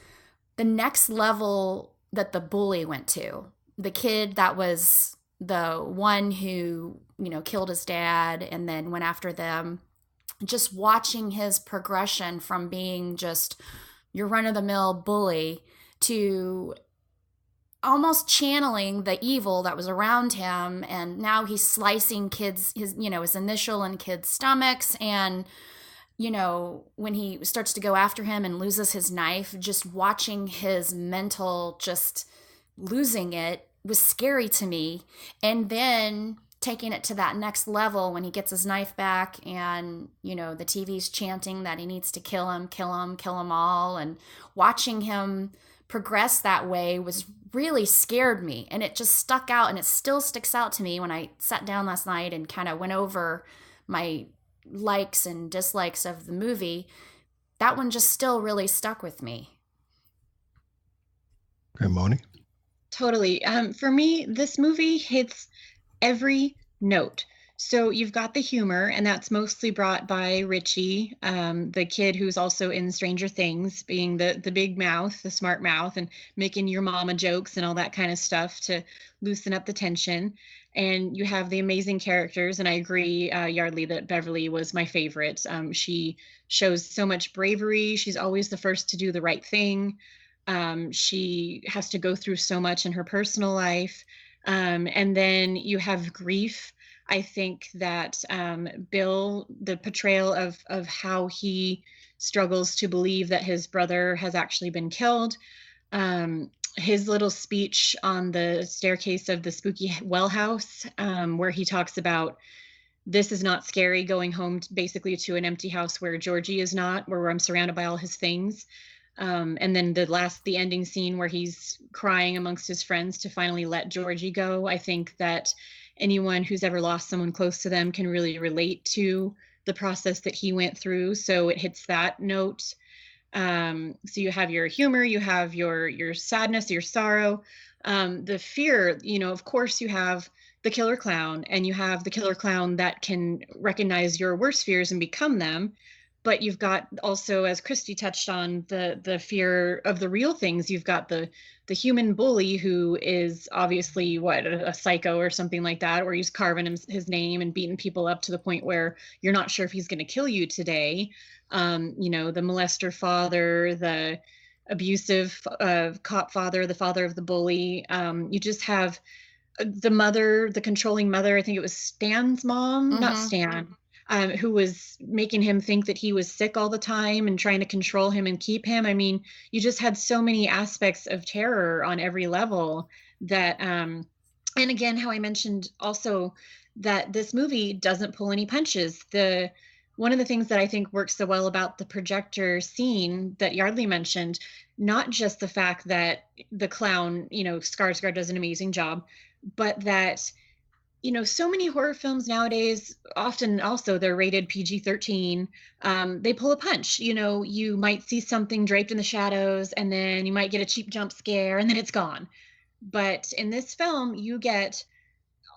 the next level that the bully went to. The kid that was the one who, killed his dad and then went after them. Just watching his progression from being just your run-of-the-mill bully to almost channeling the evil that was around him, and now he's slicing kids, his initial in kids' stomachs, and when he starts to go after him and loses his knife, just watching his mental just losing it was scary to me. And then taking it to that next level when he gets his knife back and, the TV's chanting that he needs to kill him, kill him, kill them all. And watching him progress that way was really scared me. And it just stuck out, and it still sticks out to me when I sat down last night and kind of went over my likes and dislikes of the movie. That one just still really stuck with me. Okay, Moni? Totally. For me, this movie hits every note. So you've got the humor, and that's mostly brought by Richie, the kid who's also in Stranger Things, being the big mouth, the smart mouth, and making your mama jokes and all that kind of stuff to loosen up the tension. And you have the amazing characters, and I agree, Yardley, that Beverly was my favorite. She shows so much bravery. She's always the first to do the right thing. She has to go through so much in her personal life. And then you have grief. I think that Bill, the portrayal of how he struggles to believe that his brother has actually been killed. His little speech on the staircase of the spooky well house, where he talks about this is not scary, going home basically to an empty house where Georgie is not, where I'm surrounded by all his things. And then the ending scene where he's crying amongst his friends to finally let Georgie go. I think that anyone who's ever lost someone close to them can really relate to the process that he went through. So it hits that note. So you have your humor, you have your sadness, your sorrow, the fear, of course you have the killer clown, and you have the killer clown that can recognize your worst fears and become them. But you've got also, as Christy touched on, the fear of the real things. You've got the human bully who is obviously a psycho or something like that, or he's carving his name and beating people up to the point where you're not sure if he's going to kill you today. The molester father, the abusive cop father, the father of the bully. You just have the mother, the controlling mother. I think it was Stan's mom, not Stan. Who was making him think that he was sick all the time and trying to control him and keep him. I mean, you just had so many aspects of terror on every level that, and again, how I mentioned also that this movie doesn't pull any punches. One of the things that I think works so well about the projector scene that Yardley mentioned, not just the fact that the clown, Skarsgård does an amazing job, but that so many horror films nowadays, often also they're rated PG-13. They pull a punch. You might see something draped in the shadows, and then you might get a cheap jump scare, and then it's gone. But in this film, you get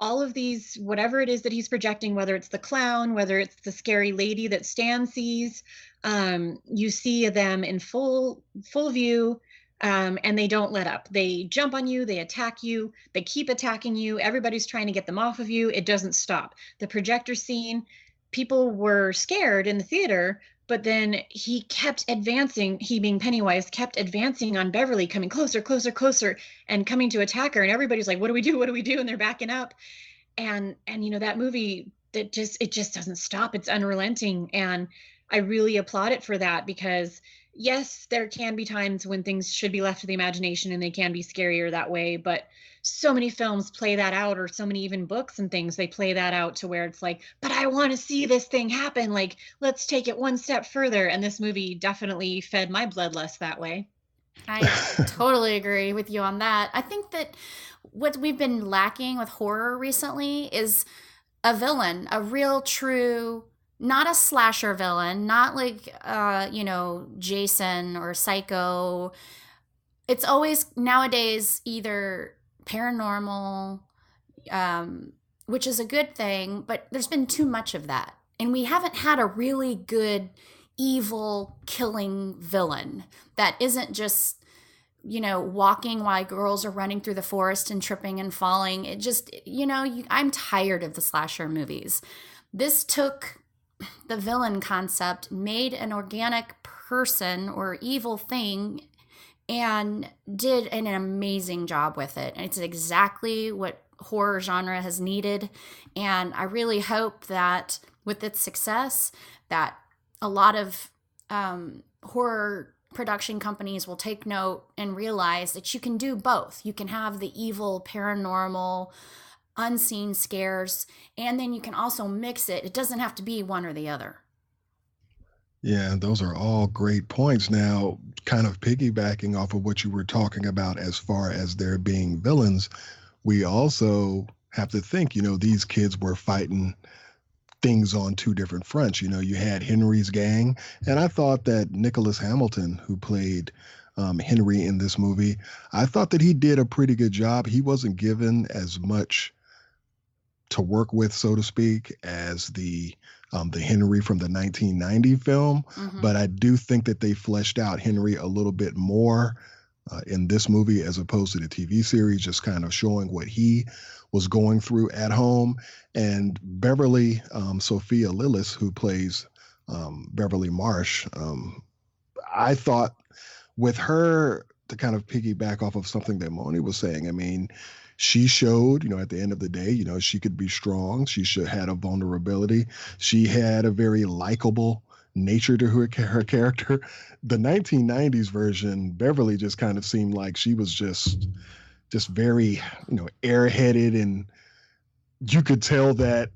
all of these, whatever it is that he's projecting, whether it's the clown, whether it's the scary lady that Stan sees, you see them in full view. And they don't let up. They jump on you, they attack you, they keep attacking you. Everybody's trying to get them off of you. It doesn't stop. The projector scene, people were scared in the theater, but then he kept advancing. He, being Pennywise, kept advancing on Beverly, coming closer, closer, closer, and coming to attack her. And everybody's like, what do we do? What do we do? And they're backing up. And that movie, it just doesn't stop. It's unrelenting. And I really applaud it for that, because yes, there can be times when things should be left to the imagination and they can be scarier that way, but so many films play that out, or so many even books and things, they play that out to where it's like, but I want to see this thing happen. Like, let's take it one step further. And this movie definitely fed my bloodlust that way. I totally agree with you on that. I think that what we've been lacking with horror recently is a villain, a real true, not a slasher villain, not like, Jason or Psycho. It's always nowadays either paranormal, which is a good thing, but there's been too much of that. And we haven't had a really good evil killing villain that isn't just, walking while girls are running through the forest and tripping and falling. It just, I'm tired of the slasher movies. This took the villain concept, made an organic person or evil thing, and did an amazing job with it. And it's exactly what horror genre has needed. And I really hope that with its success, that a lot of horror production companies will take note and realize that you can do both. You can have the evil, paranormal, unseen scares, and then you can also mix it. It doesn't have to be one or the other. Yeah, those are all great points. Now, kind of piggybacking off of what you were talking about as far as there being villains, we also have to think, these kids were fighting things on two different fronts. You had Henry's gang, and I thought that Nicholas Hamilton, who played Henry in this movie, I thought that he did a pretty good job. He wasn't given as much to work with, so to speak, as the Henry from the 1990 film, but I do think that they fleshed out Henry a little bit more in this movie as opposed to the TV series, just kind of showing what he was going through at home. And Beverly Sophia Lillis, who plays Beverly Marsh, I thought with her, to kind of piggyback off of something that Moni was saying, I mean, she showed, at the end of the day, she could be strong. She had a vulnerability. She had a very likable nature to her character. The 1990s version, Beverly just kind of seemed like she was just very, airheaded, and you could tell that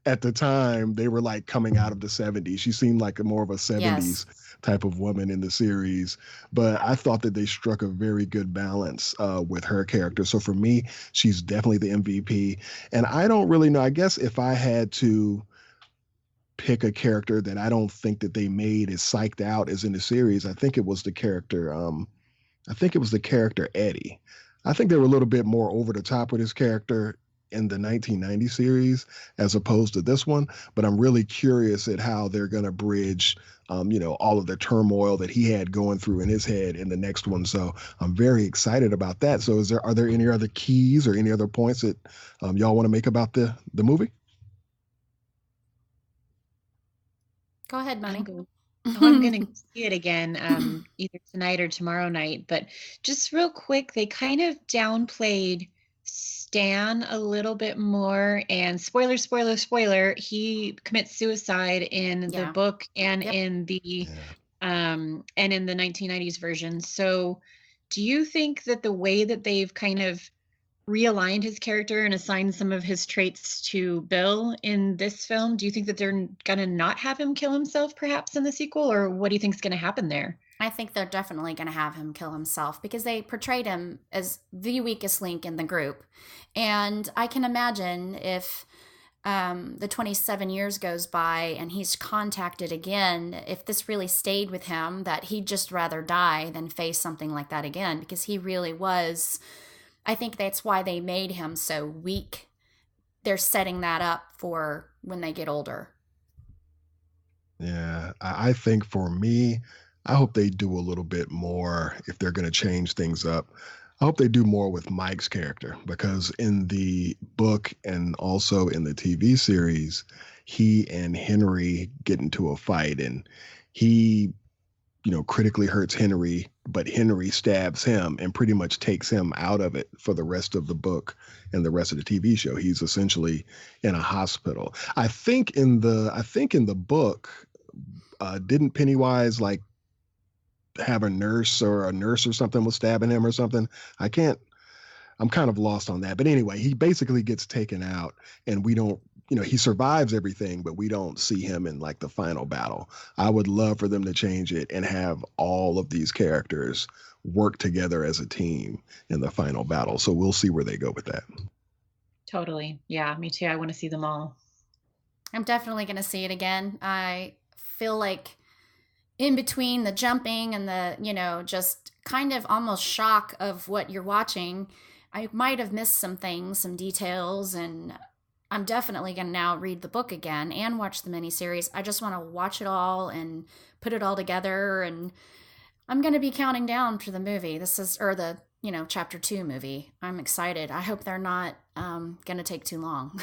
at the time they were like coming out of the 70s. She seemed like more of a 70s type of woman in the series, but I thought that they struck a very good balance with her character. So for me, she's definitely the MVP. And I don't really know, I guess if I had to pick a character that I don't think that they made as psyched out as in the series, I think it was the character Eddie. I think they were a little bit more over the top with his character in the 1990 series as opposed to this one, but I'm really curious at how they're going to bridge all of the turmoil that he had going through in his head in the next one. So I'm very excited about that. So are there any other keys or any other points that y'all want to make about the movie? Go ahead, Moni. I'm going to see it again either tonight or tomorrow night. But just real quick, they kind of downplayed Stan a little bit more. And spoiler, he commits suicide in the book and in the and in the 1990s version. So do you think that the way that they've kind of realigned his character and assigned some of his traits to Bill in this film, do you think that they're going to not have him kill himself perhaps in the sequel, or what do you think is going to happen there? I think they're definitely going to have him kill himself because they portrayed him as the weakest link in the group. And I can imagine if the 27 years goes by and he's contacted again, if this really stayed with him, that he'd just rather die than face something like that again, because he really was. I think that's why they made him so weak. They're setting that up for when they get older. Yeah, I think for me, I hope they do a little bit more if they're going to change things up. I hope they do more with Mike's character, because in the book and also in the TV series, he and Henry get into a fight, and he critically hurts Henry, but Henry stabs him and pretty much takes him out of it for the rest of the book and the rest of the TV show. He's essentially in a hospital. I think in the book, didn't Pennywise like have a nurse or something was stabbing him or something? I'm kind of lost on that. But anyway, he basically gets taken out, and we don't, he survives everything, but we don't see him in like the final battle. I would love for them to change it and have all of these characters work together as a team in the final battle. So we'll see where they go with that. Totally. Yeah, me too. I want to see them all. I'm definitely going to see it again. I feel like in between the jumping and the, just kind of almost shock of what you're watching, I might have missed some things, some details, and I'm definitely going to now read the book again and watch the miniseries. I just want to watch it all and put it all together. And I'm going to be counting down for the movie. The chapter 2 movie. I'm excited. I hope they're not going to take too long.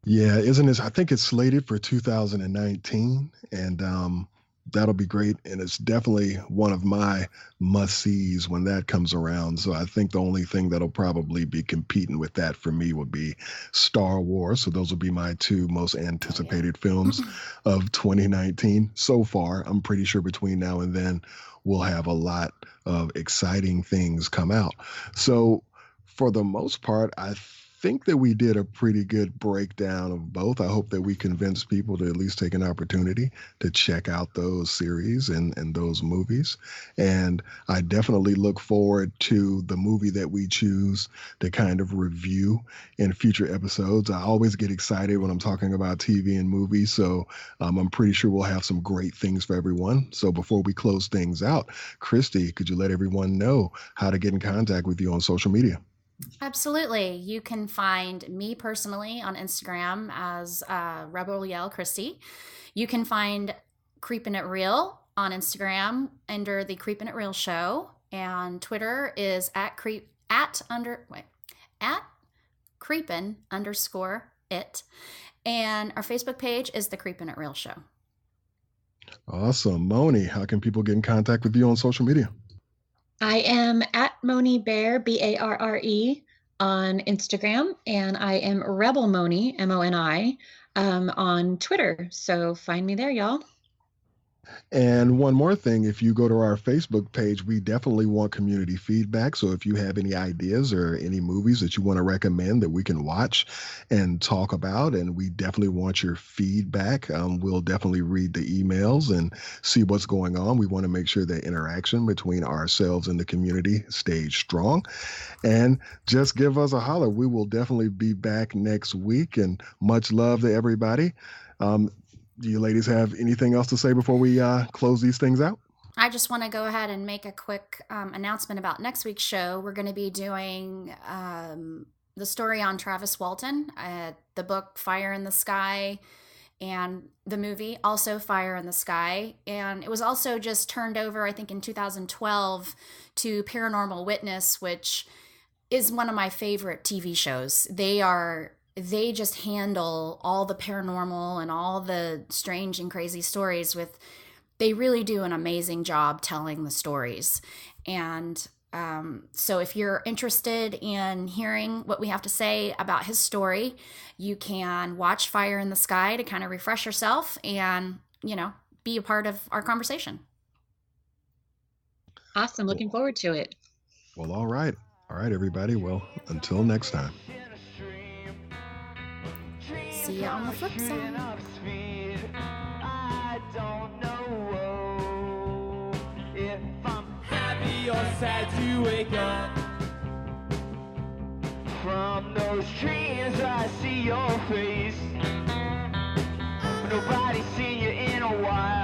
Yeah, isn't it? I think it's slated for 2019, and that'll be great. And it's definitely one of my must-sees when that comes around. So I think the only thing that'll probably be competing with that for me would be Star Wars. So those will be my two most anticipated films of 2019 so far. I'm pretty sure between now and then we'll have a lot of exciting things come out. So for the most part, I think that we did a pretty good breakdown of both. I hope that we convinced people to at least take an opportunity to check out those series and those movies. And I definitely look forward to the movie that we choose to kind of review in future episodes. I always get excited when I'm talking about TV and movies, so I'm pretty sure we'll have some great things for everyone. So before we close things out, Christy, could you let everyone know how to get in contact with you on social media? Absolutely. You can find me personally on Instagram as Rebel Yell Christy. You can find Creepin It Real on Instagram under the Creepin It Real Show, and Twitter is at creepin_it, and our Facebook page is the Creepin It Real Show. Awesome. Moni, how can people get in contact with you on social media? I am at Moni Bear, Barre, on Instagram, and I am Rebel Moni, Moni, on Twitter. So find me there, y'all. And one more thing, if you go to our Facebook page, we definitely want community feedback. So if you have any ideas or any movies that you want to recommend that we can watch and talk about, and we definitely want your feedback, we'll definitely read the emails and see what's going on. We want to make sure that interaction between ourselves and the community stays strong. And just give us a holler. We will definitely be back next week, and much love to everybody. Do you ladies have anything else to say before we close these things out? I just want to go ahead and make a quick announcement about next week's show. We're going to be doing the story on Travis Walton, the book Fire in the Sky, and the movie also Fire in the Sky. And it was also just turned over, I think, in 2012 to Paranormal Witness, which is one of my favorite TV shows. They just handle all the paranormal and all the strange and crazy stories they really do an amazing job telling the stories. And so if you're interested in hearing what we have to say about his story, you can watch Fire in the Sky to kind of refresh yourself and, be a part of our conversation. Awesome. Looking forward to it. Well, all right. All right, everybody. Well, until next time. See you on the flip side. I don't know if I'm happy or sad to wake up from those dreams. I see your face, but nobody's seen you in a while.